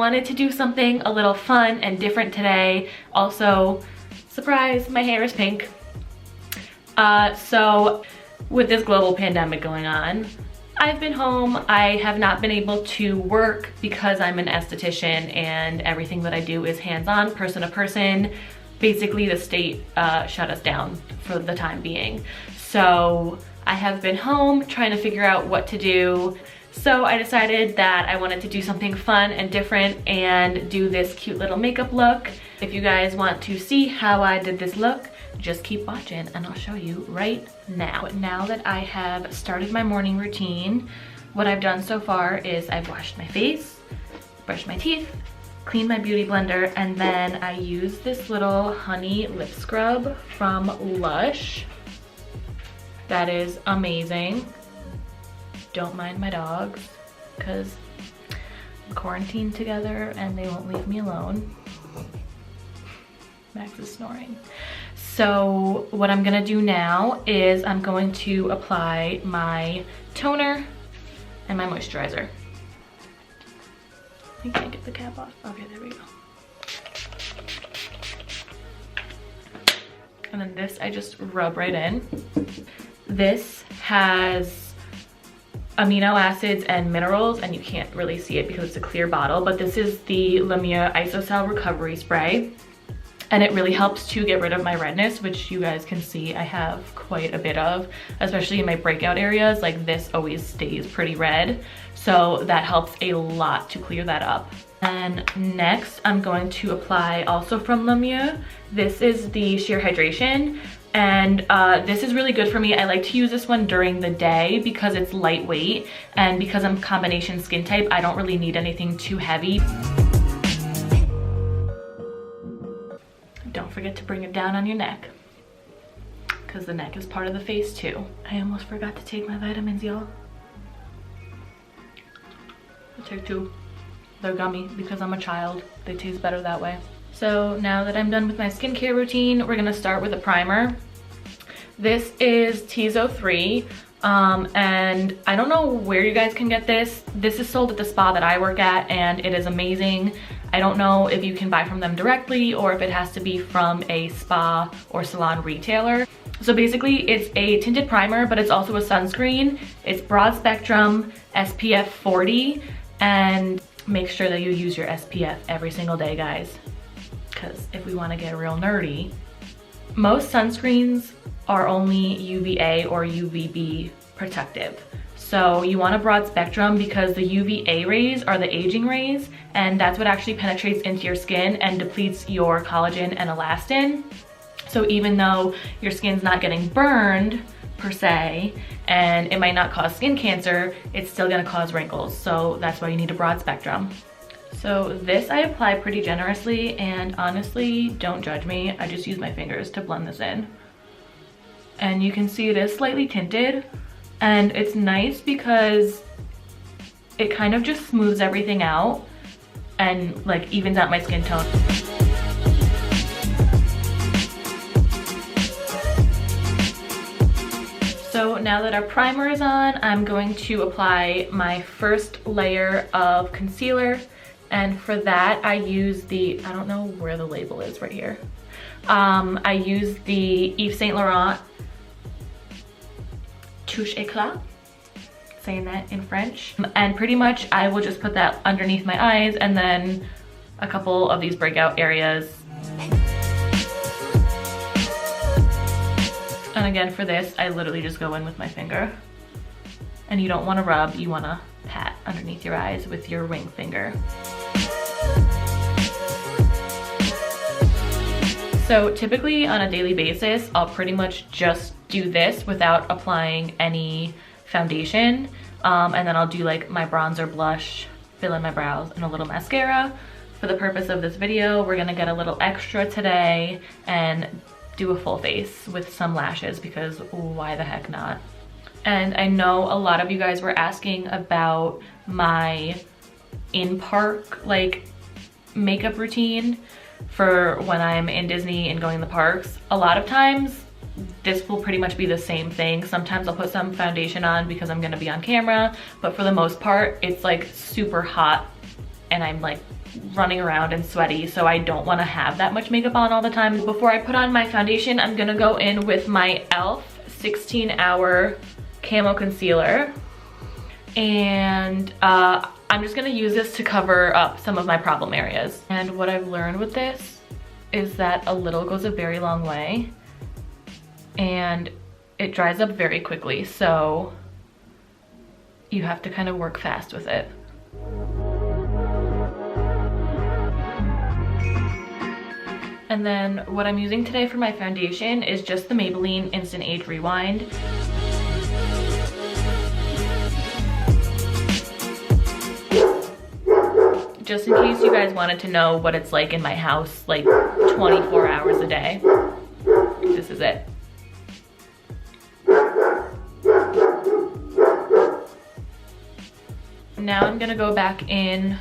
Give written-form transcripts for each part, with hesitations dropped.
wanted to do something a little fun and different today. Also, surprise, my hair is pink. So with this global pandemic going on, I've been home. I have not been able to work because I'm an esthetician and everything that I do is hands-on, person to person. Basically, the state shut us down for the time being. So I have been home trying to figure out what to do. So I decided that I wanted to do something fun and different and do this cute little makeup look. If you guys want to see how I did this look, just keep watching and I'll show you right now. But now that I have started my morning routine, what I've done so far is I've washed my face, brushed my teeth, cleaned my beauty blender, and then I use this little honey lip scrub from Lush. That is amazing. Don't mind my dogs because I'm quarantined together and they won't leave me alone. Max is snoring. So what I'm gonna do now is I'm going to apply my toner and my moisturizer. I can't get the cap off. Okay, there we go. And then this I just rub right in. This has amino acids and minerals, and you can't really see it because it's a clear bottle, but this is the Lamia Isocell Recovery Spray. And it really helps to get rid of my redness, which you guys can see I have quite a bit of, especially in my breakout areas. Like this always stays pretty red. So that helps a lot to clear that up. And next I'm going to apply also from Lamia. This is the Sheer Hydration. And this is really good for me. I like to use this one during the day because it's lightweight, and because I'm combination skin type, I don't really need anything too heavy. Don't forget to bring it down on your neck because the neck is part of the face too. I almost forgot to take my vitamins, y'all. I'll take two. They're gummy because I'm a child. They taste better that way. So now that I'm done with my skincare routine, we're gonna start with a primer. This is Tizo3, and I don't know where you guys can get this. This is sold at the spa that I work at, and it is amazing. I don't know if you can buy from them directly or if it has to be from a spa or salon retailer. So basically it's a tinted primer, but it's also a sunscreen. It's broad spectrum, SPF 40, and make sure that you use your SPF every single day, guys. Because if we want to get real nerdy, most sunscreens are only UVA or UVB protective. So you want a broad spectrum because the UVA rays are the aging rays, and that's what actually penetrates into your skin and depletes your collagen and elastin. So even though your skin's not getting burned per se, and it might not cause skin cancer, it's still gonna cause wrinkles. So that's why you need a broad spectrum. So this I apply pretty generously, and honestly, don't judge me. I just use my fingers to blend this in. And you can see it is slightly tinted, and it's nice because it kind of just smooths everything out and like evens out my skin tone. So now that our primer is on, I'm going to apply my first layer of concealer. And for that, I use the, I don't know where the label is right here. I use the Yves Saint Laurent Touche Éclat, saying that in French. And pretty much I will just put that underneath my eyes and then a couple of these breakout areas. And again, for this, I literally just go in with my finger. And you don't want to rub, you want to pat underneath your eyes with your ring finger. So typically on a daily basis, I'll pretty much just do this without applying any foundation. And then I'll do like my bronzer, blush, fill in my brows, and a little mascara. For the purpose of this video, we're gonna get a little extra today and do a full face with some lashes because why the heck not? And I know a lot of you guys were asking about my in-park like makeup routine for when I'm in Disney and going to the parks. A lot of times this will pretty much be the same thing. Sometimes I'll put some foundation on because I'm gonna be on camera, but for the most part it's like super hot and I'm like running around and sweaty, so I don't want to have that much makeup on all the time. Before I put on my foundation, I'm gonna go in with my e.l.f. 16-hour camo concealer, and I'm just gonna use this to cover up some of my problem areas. And what I've learned with this is that a little goes a very long way, and it dries up very quickly, so you have to kind of work fast with it. And then what I'm using today for my foundation is just the Maybelline Instant Age Rewind. Just in case you guys wanted to know what it's like in my house, like 24 hours a day, this is it. Now I'm gonna go back in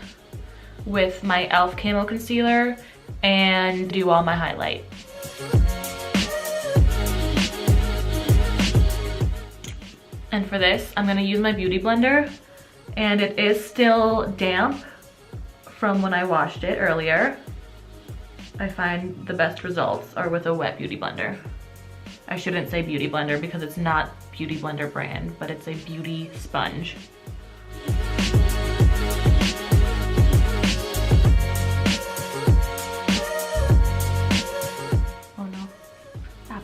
with my e.l.f. Camo Concealer and do all my highlight. And for this, I'm gonna use my Beauty Blender, and it is still damp from when I washed it earlier. I find the best results are with a wet Beauty Blender. I shouldn't say Beauty Blender because it's not Beauty Blender brand, but it's a beauty sponge.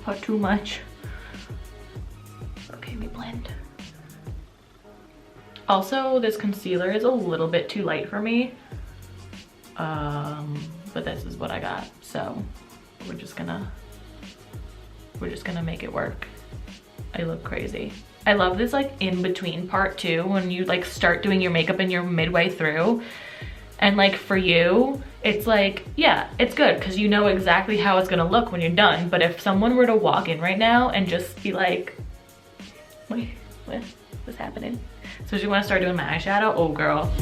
Put too much. Okay, we blend. Also, this concealer is a little bit too light for me, but this is what I got, so we're just gonna make it work. I look crazy. I love this like in between part too, when you like start doing your makeup and you're midway through. And like for you, it's like, yeah, it's good because you know exactly how it's gonna look when you're done. But if someone were to walk in right now and just be like, wait, what's happening? So you wanna start doing my eyeshadow? Oh girl.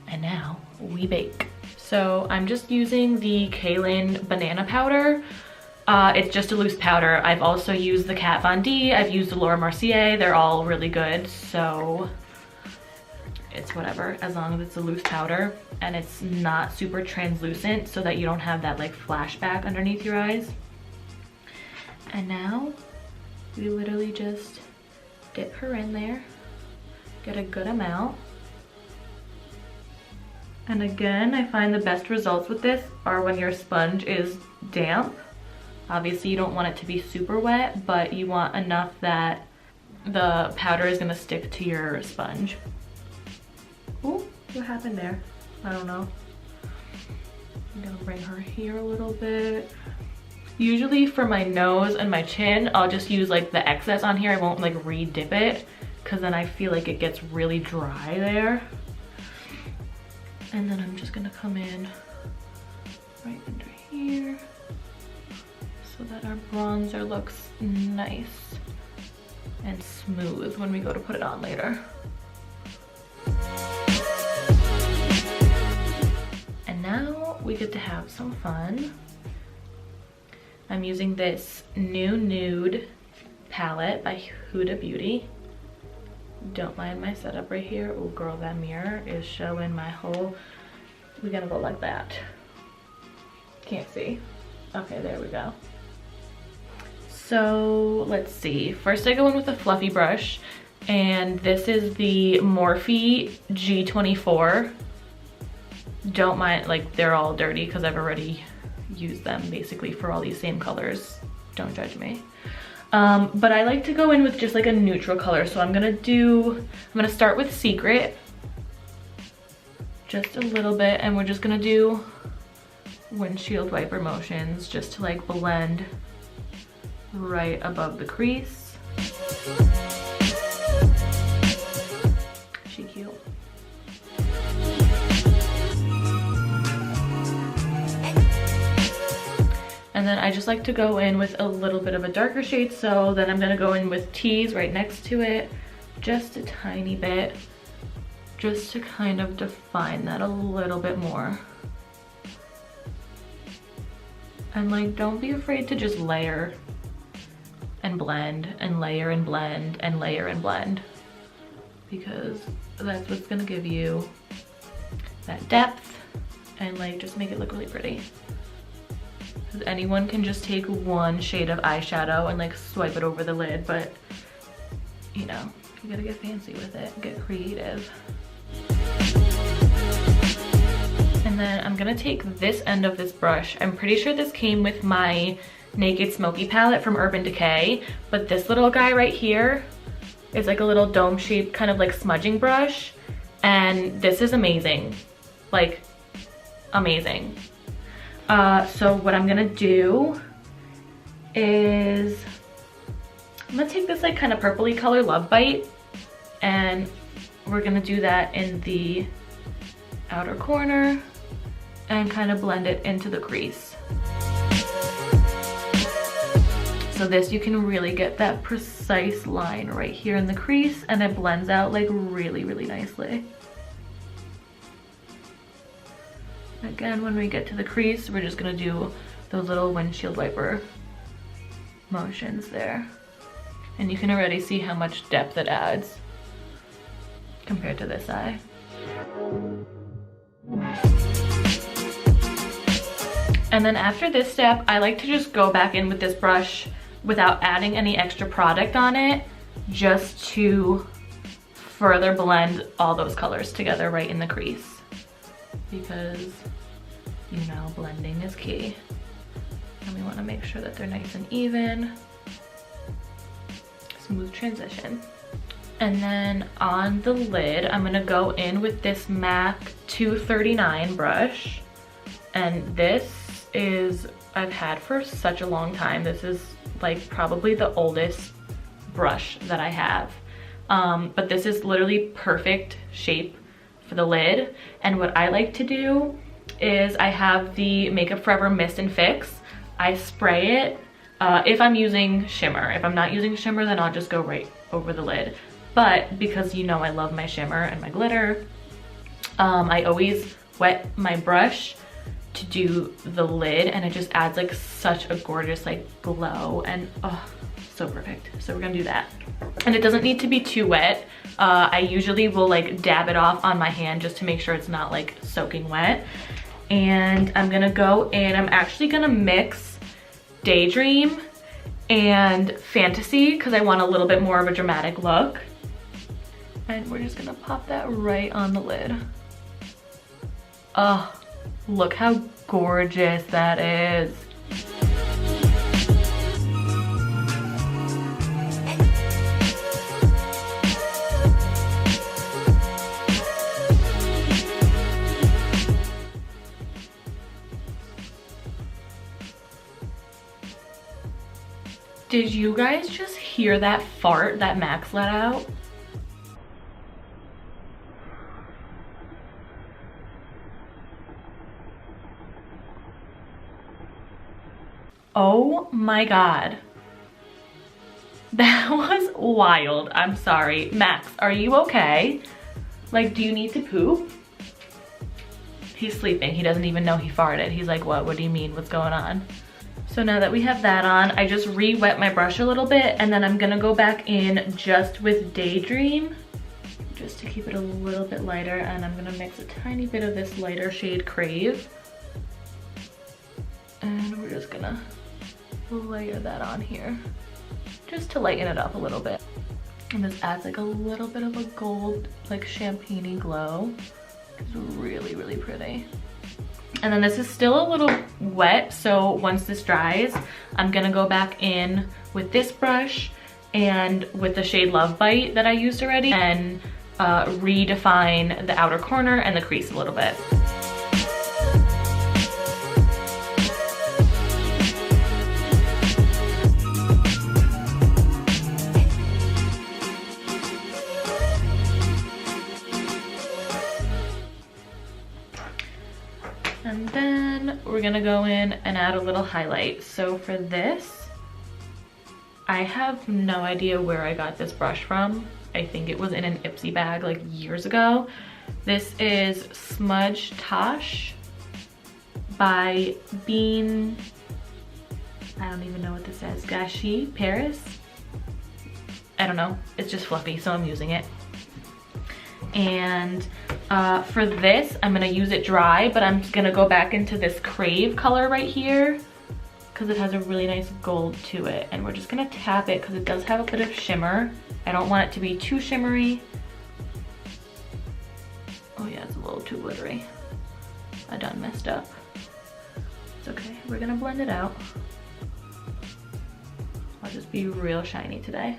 And now we bake. So I'm just using the Kaylin banana powder. It's just a loose powder. I've also used the Kat Von D, I've used the Laura Mercier. They're all really good, so it's whatever, as long as it's a loose powder and it's not super translucent so that you don't have that like flashback underneath your eyes. And now we literally just dip her in there, get a good amount. And again, I find the best results with this are when your sponge is damp. Obviously you don't want it to be super wet, but you want enough that the powder is gonna stick to your sponge. Ooh, what happened there? I don't know. I'm gonna bring her here a little bit. Usually for my nose and my chin, I'll just use like the excess on here. I won't like re-dip it because then I feel like it gets really dry there. And then I'm just gonna come in right under here, so that our bronzer looks nice and smooth when we go to put it on later. And now we get to have some fun. I'm using this new nude palette by Huda Beauty. Don't mind my setup right here. Oh girl, that mirror is showing my whole, we're gonna go like that. Can't see. Okay, there we go. So let's see. First I go in with a fluffy brush, and this is the Morphe G24. Don't mind, like they're all dirty because I've already used them basically for all these same colors. Don't judge me. But I like to go in with just like a neutral color. So I'm gonna start with Secret, just a little bit, and we're just gonna do windshield wiper motions just to like blend right above the crease. She cute. And then I just like to go in with a little bit of a darker shade, so then I'm gonna go in with Tease right next to it, just a tiny bit, just to kind of define that a little bit more. And like, don't be afraid to just layer. and blend and layer and blend and layer and blend, because that's what's gonna give you that depth and like just make it look really pretty. Because anyone can just take one shade of eyeshadow and like swipe it over the lid, but you know, you gotta get fancy with it, get creative. And then I'm gonna take this end of this brush. I'm pretty sure this came with my Naked Smoky palette from Urban Decay, but this little guy right here is like a little dome shaped kind of like smudging brush, and this is amazing, like amazing. So what I'm gonna do is I'm gonna take this like kind of purpley color Love Bite, and we're gonna do that in the outer corner and kind of blend it into the crease. So this, you can really get that precise line right here in the crease, and it blends out like really, really nicely. Again, when we get to the crease, we're just gonna do those little windshield wiper motions there. And you can already see how much depth it adds compared to this eye. And then after this step, I like to just go back in with this brush without adding any extra product on it, just to further blend all those colors together right in the crease. Because, you know, blending is key. And we want to make sure that they're nice and even. Smooth transition. And then on the lid, I'm gonna go in with this MAC 239 brush. And this is, I've had for such a long time. This is like probably the oldest brush that I have. But this is literally perfect shape for the lid. And what I like to do is I have the Makeup Forever Mist and Fix. I spray it if I'm using shimmer. If I'm not using shimmer, then I'll just go right over the lid. But because you know I love my shimmer and my glitter, I always wet my brush to do the lid, and it just adds like such a gorgeous like glow, and oh, so perfect. So we're gonna do that. And it doesn't need to be too wet. I usually will like dab it off on my hand just to make sure it's not like soaking wet. And I'm gonna go in, I'm actually gonna mix Daydream and Fantasy because I want a little bit more of a dramatic look. And we're just gonna pop that right on the lid. Oh, look how gorgeous that is. Did you guys just hear that fart that Max let out? Oh my God. That was wild. I'm sorry. Max, are you okay? Like, do you need to poop? He's sleeping. He doesn't even know he farted. He's like, what? What do you mean? What's going on? So now that we have that on, I just re-wet my brush a little bit, and then I'm gonna go back in just with Daydream, just to keep it a little bit lighter, and I'm gonna mix a tiny bit of this lighter shade Crave. And we're just gonna layer that on here, just to lighten it up a little bit. And this adds like a little bit of a gold, like champagne-y glow. It's really, really pretty. And then this is still a little wet, so once this dries, I'm gonna go back in with this brush and with the shade Love Bite that I used already, and redefine the outer corner and the crease a little bit. And then we're gonna go in and add a little highlight. So for this, I have no idea where I got this brush from. I think it was in an Ipsy bag like years ago. This is Smudge Tosh by Bean, I don't even know what this says. Gâchis Paris? I don't know. It's just fluffy, so I'm using it. And for this, I'm gonna use it dry, but I'm gonna go back into this Crave color right here because it has a really nice gold to it. And we're just gonna tap it because it does have a bit of shimmer. I don't want it to be too shimmery. Oh yeah, it's a little too glittery. I done messed up. It's okay, we're gonna blend it out. I'll just be real shiny today.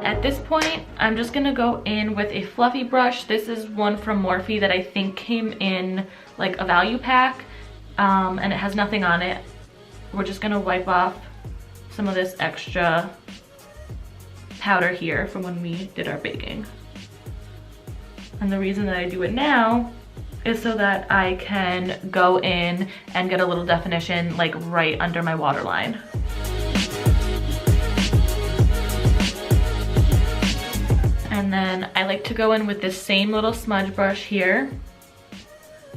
At this point, I'm just gonna go in with a fluffy brush. This is one from Morphe that I think came in like a value pack, and it has nothing on it. We're just gonna wipe off some of this extra powder here from when we did our baking. And the reason that I do it now is so that I can go in and get a little definition like right under my waterline. And then I like to go in with this same little smudge brush here.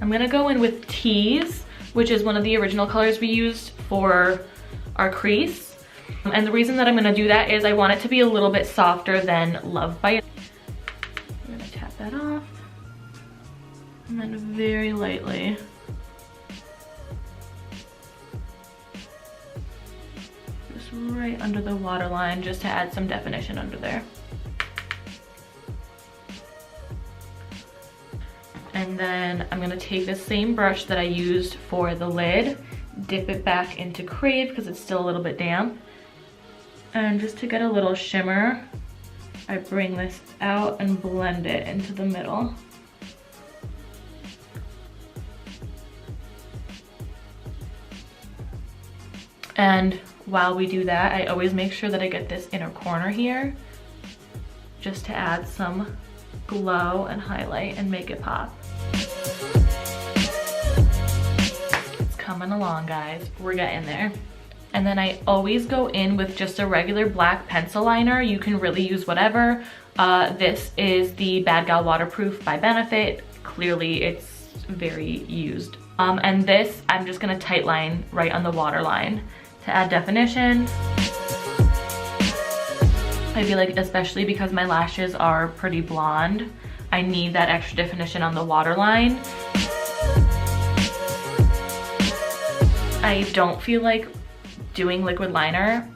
I'm gonna go in with Tease, which is one of the original colors we used for our crease. And the reason that I'm gonna do that is I want it to be a little bit softer than Love Bite. I'm gonna tap that off. And then very lightly. Just right under the waterline, just to add some definition under there. And then I'm gonna take the same brush that I used for the lid, dip it back into Crave because it's still a little bit damp. And just to get a little shimmer, I bring this out and blend it into the middle. And while we do that, I always make sure that I get this inner corner here, just to add some glow and highlight and make it pop. It's coming along, guys. We're getting there. And then I always go in with just a regular black pencil liner. You can really use whatever. This is the Bad Gal Waterproof by Benefit. Clearly it's very used. And this, I'm just gonna tight line right on the waterline to add definition. I feel like, especially because my lashes are pretty blonde, I need that extra definition on the waterline. I don't feel like doing liquid liner,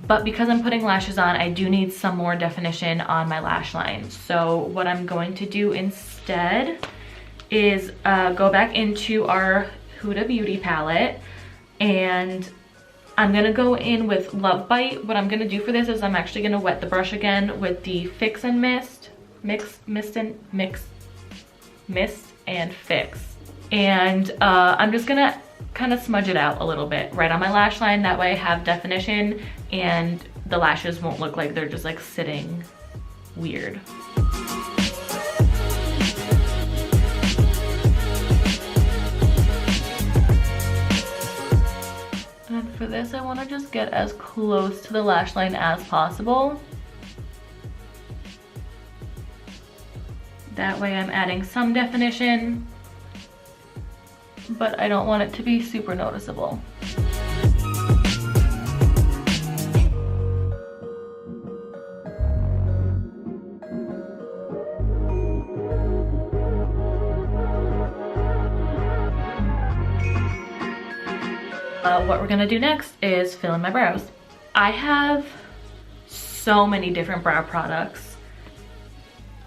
but because I'm putting lashes on, I do need some more definition on my lash line. So what I'm going to do instead is go back into our Huda Beauty palette, and I'm gonna go in with Love Bite. What I'm gonna do for this is I'm actually gonna wet the brush again with the Fix and Mist, Mist and Fix. And I'm just gonna kind of smudge it out a little bit right on my lash line. That way I have definition and the lashes won't look like they're just like sitting weird. And for this, I want to just get as close to the lash line as possible. That way I'm adding some definition, but I don't want it to be super noticeable. What we're gonna do next is fill in my brows. I have so many different brow products.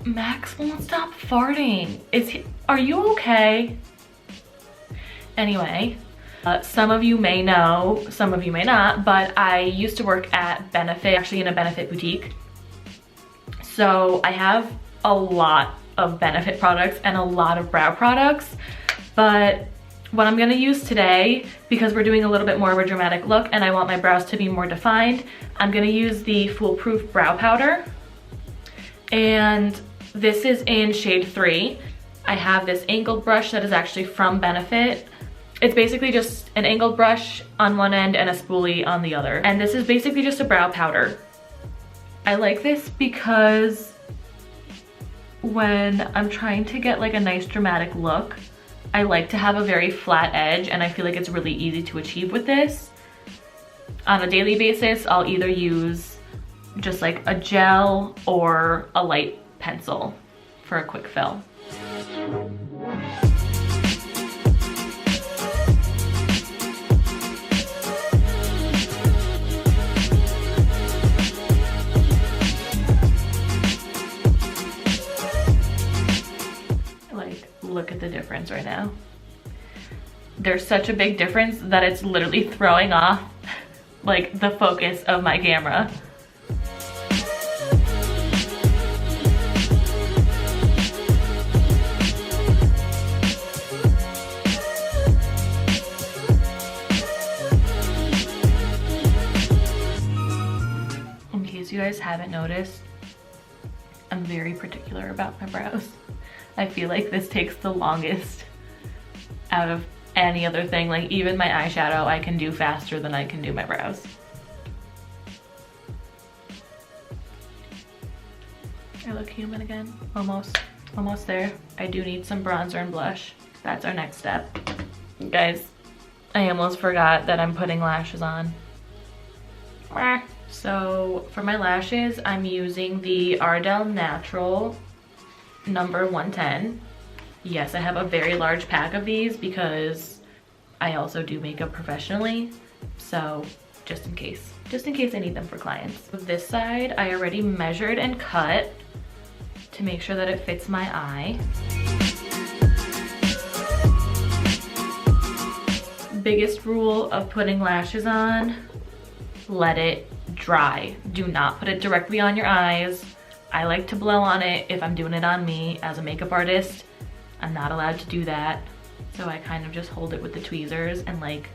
Max won't stop farting. Are you okay? Anyway, some of you may know, some of you may not, but I used to work at Benefit, actually in a Benefit boutique. So I have a lot of Benefit products and a lot of brow products, but what I'm gonna use today, because we're doing a little bit more of a dramatic look and I want my brows to be more defined, I'm gonna use the Foolproof Brow Powder. And this is in shade 3. I have this angled brush that is actually from Benefit. It's basically just an angled brush on one end and a spoolie on the other. And this is basically just a brow powder. I like this because when I'm trying to get like a nice dramatic look, I like to have a very flat edge, and I feel like it's really easy to achieve with this. On a daily basis, I'll either use just like a gel or a light pencil for a quick fill. Look at the difference right now. There's such a big difference that it's literally throwing off like the focus of my camera. In case you guys haven't noticed, I'm very particular about my brows. I feel like this takes the longest out of any other thing. Like even my eyeshadow I can do faster than I can do my brows. I look human again. Almost there. I do need some bronzer and blush. That's our next step. Guys, I almost forgot that I'm putting lashes on. So for my lashes, I'm using the Ardell Natural number 110. Yes, I have a very large pack of these because I also do makeup professionally, so just in case I need them for clients. With this side, I already measured and cut to make sure that it fits my eye. Biggest rule of putting lashes on, let it dry. Do not put it directly on your eyes. I like to blow on it if I'm doing it on me. As a makeup artist, I'm not allowed to do that. So I kind of just hold it with the tweezers and like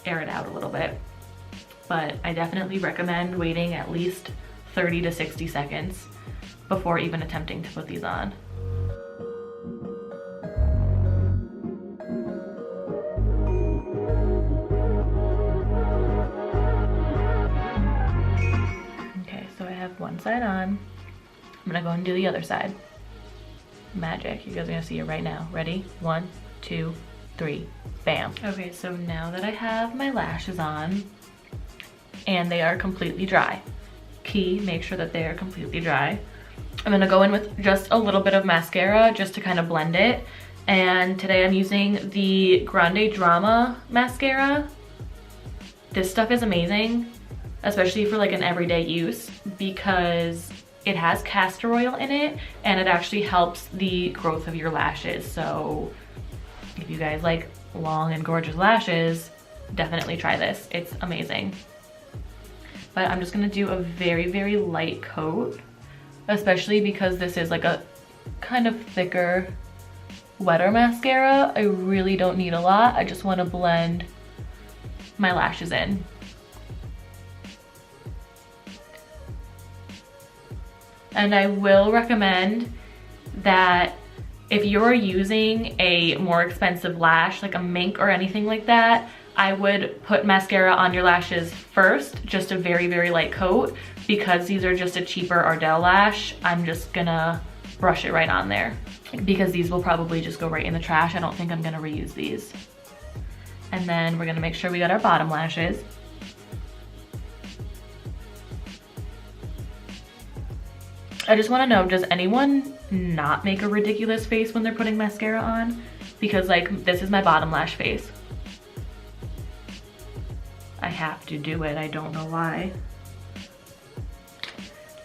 air it out a little bit. But I definitely recommend waiting at least 30 to 60 seconds before even attempting to put these on. One side on. I'm gonna go and do the other side. Magic. You guys are gonna see it right now. Ready? 1, 2, 3. Bam. Okay, so now that I have my lashes on and they are completely dry, key, make sure that they are completely dry. I'm gonna go in with just a little bit of mascara just to kind of blend it. And today I'm using the Grande Drama mascara. This stuff is amazing, especially for like an everyday use, because it has castor oil in it and it actually helps the growth of your lashes. So if you guys like long and gorgeous lashes, definitely try this. It's amazing. But I'm just gonna do a very, very light coat, especially because this is like a kind of thicker, wetter mascara. I really don't need a lot. I just wanna blend my lashes in. And I will recommend that if you're using a more expensive lash, like a mink or anything like that, I would put mascara on your lashes first, just a very, very light coat. Because these are just a cheaper Ardell lash, I'm just gonna brush it right on there. Because these will probably just go right in the trash. I don't think I'm gonna reuse these. And then we're gonna make sure we got our bottom lashes. I just want to know, does anyone not make a ridiculous face when they're putting mascara on? Because like, this is my bottom lash face. I have to do it, I don't know why.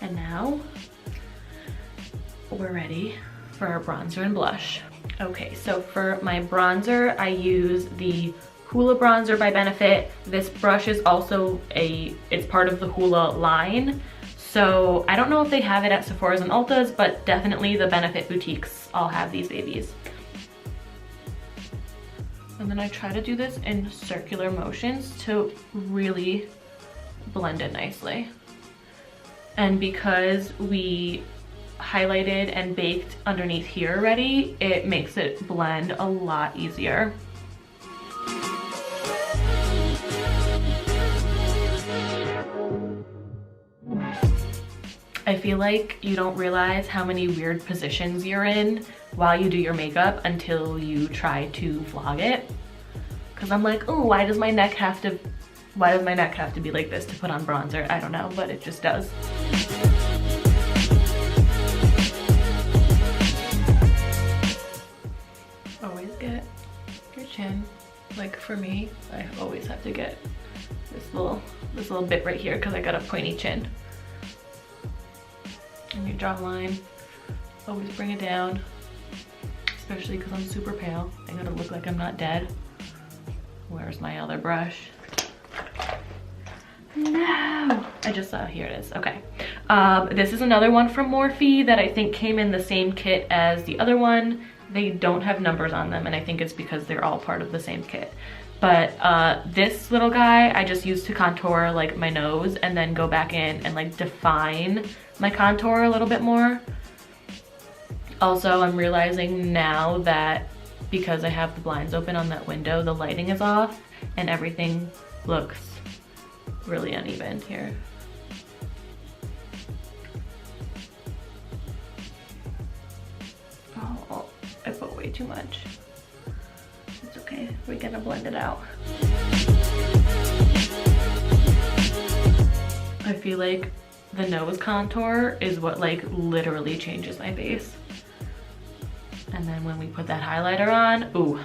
And now, we're ready for our bronzer and blush. Okay, so for my bronzer, I use the Hoola bronzer by Benefit. This brush is also it's part of the Hoola line. So I don't know if they have it at Sephora's and Ulta's, but definitely the Benefit boutiques all have these babies. And then I try to do this in circular motions to really blend it nicely. And because we highlighted and baked underneath here already, it makes it blend a lot easier. I I feel like you don't realize how many weird positions you're in while you do your makeup until you try to vlog it. Cause I'm like, oh, why does my neck have to be like this to put on bronzer? I don't know, but it just does. Always get your chin. Like for me, I always have to get this little bit right here because I got a pointy chin. And your jawline, always bring it down, especially because I'm super pale. I gotta look like I'm not dead. Where's my other brush? No, I just saw, here it is. Okay, this is another one from Morphe that I think came in the same kit as the other one. They don't have numbers on them, and I think it's because they're all part of the same kit. But this little guy I just used to contour like my nose and then go back in and like define my contour a little bit more. Also, I'm realizing now that because I have the blinds open on that window, the lighting is off and everything looks really uneven here. Oh, I put way too much. It's okay, we're gonna blend it out. I feel like the nose contour is what like literally changes my face. And then when we put that highlighter on, ooh.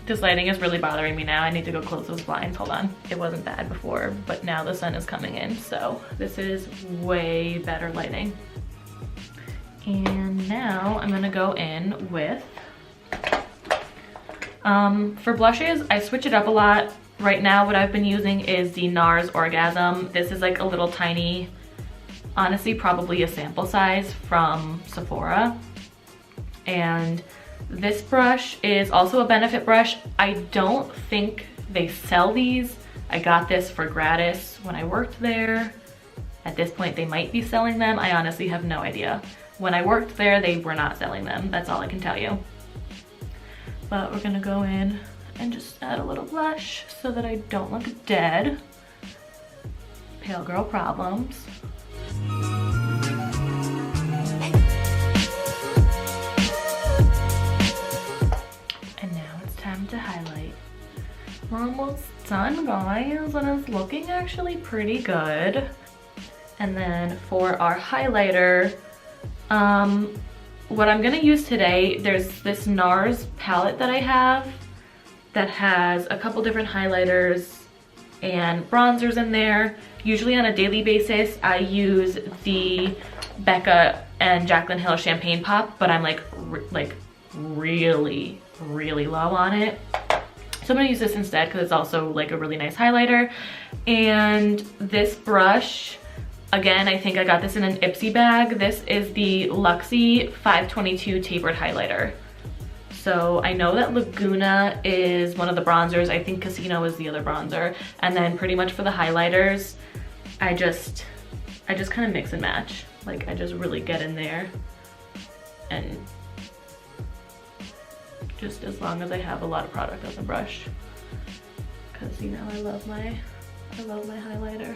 This lighting is really bothering me now. I need to go close those blinds. Hold on. It wasn't bad before, but now the sun is coming in, so this is way better lighting. And now I'm gonna go in with, for blushes, I switch it up a lot. Right now, what I've been using is the NARS Orgasm. This is like a little tiny, honestly, probably a sample size from Sephora. And this brush is also a Benefit brush. I don't think they sell these. I got this for gratis when I worked there. At this point, they might be selling them. I honestly have no idea. When I worked there, they were not selling them. That's all I can tell you. But we're gonna go in and just add a little blush so that I don't look dead. Pale girl problems. And now it's time to highlight. We're almost done, guys, and it's looking actually pretty good. And then for our highlighter, what I'm gonna use today, there's this NARS palette that I have that has a couple different highlighters and bronzers in there. Usually on a daily basis, I use the Becca and Jaclyn Hill Champagne Pop, but I'm like really low on it. So I'm gonna use this instead because it's also like a really nice highlighter. And this brush, again, I think I got this in an Ipsy bag. This is the Luxie 522 Tapered Highlighter. So I know that Laguna is one of the bronzers. I think Casino is the other bronzer. And then pretty much for the highlighters, I just kind of mix and match. Like I just really get in there, and just as long as I have a lot of product on the brush, because you know I love my highlighter.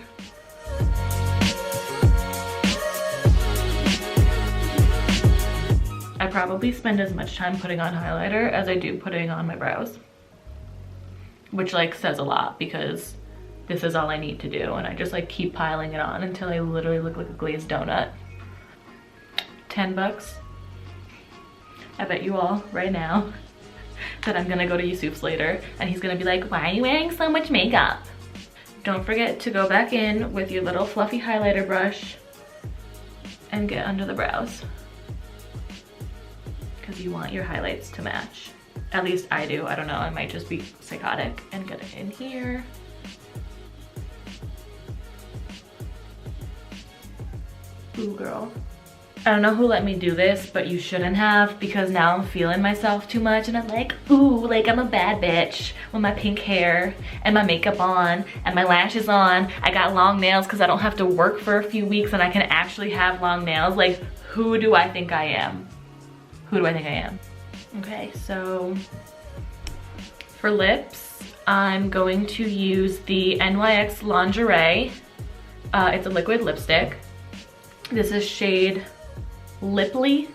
I probably spend as much time putting on highlighter as I do putting on my brows, which like says a lot because this is all I need to do, and I just like keep piling it on until I literally look like a glazed donut. 10 bucks. I bet you all right now that I'm gonna go to Yusuf's later and he's gonna be like, why are you wearing so much makeup? Don't forget to go back in with your little fluffy highlighter brush and get under the brows, because you want your highlights to match. At least I do. I don't know, I might just be psychotic. And get it in here. Ooh, girl. I don't know who let me do this, but you shouldn't have, because now I'm feeling myself too much and I'm like, ooh, like I'm a bad bitch with my pink hair and my makeup on and my lashes on. I got long nails because I don't have to work for a few weeks and I can actually have long nails. Like, who do I think I am? Who do I think I am? Okay, so For lips, I'm going to use the NYX Lingerie. It's a liquid lipstick. This is shade Liply,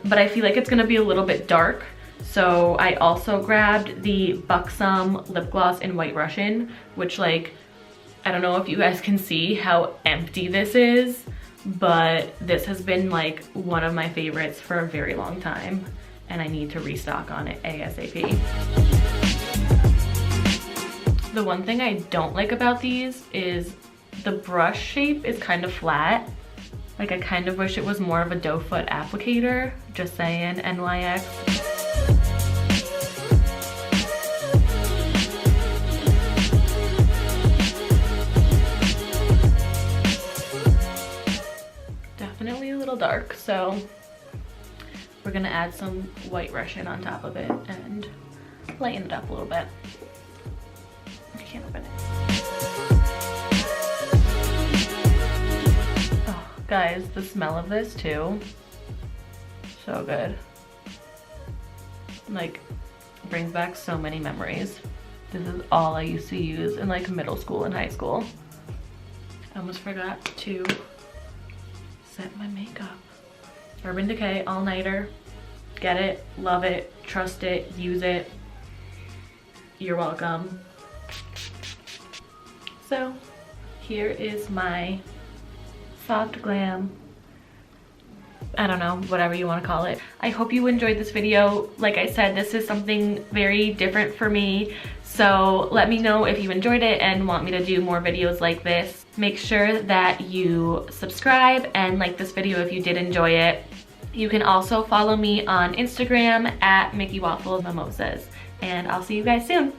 but I feel like it's gonna be a little bit dark. So I also grabbed the Buxom lip gloss in White Russian, which, like, I don't know if you guys can see how empty this is, but this has been like one of my favorites for a very long time, and I need to restock on it ASAP. The one thing I don't like about these is the brush shape is kind of flat. Like, I kind of wish it was more of a doe foot applicator. Just saying, NYX. Definitely a little dark, so we're gonna add some White Russian on top of it and lighten it up a little bit. I can't open it. Oh, guys, the smell of this too, so good. Like, brings back so many memories. This is all I used to use in like middle school and high school. I almost forgot to set my makeup. Urban Decay all-nighter. Get it, love it, trust it, use it. You're welcome. So here is my soft glam, I don't know, whatever you want to call it. I hope you enjoyed this video. Like I said, this is something very different for me. So let me know if you enjoyed it and want me to do more videos like this. Make sure that you subscribe and like this video if you did enjoy it. You can also follow me on Instagram at MickeyWaffles&Mimosas. And I'll see you guys soon.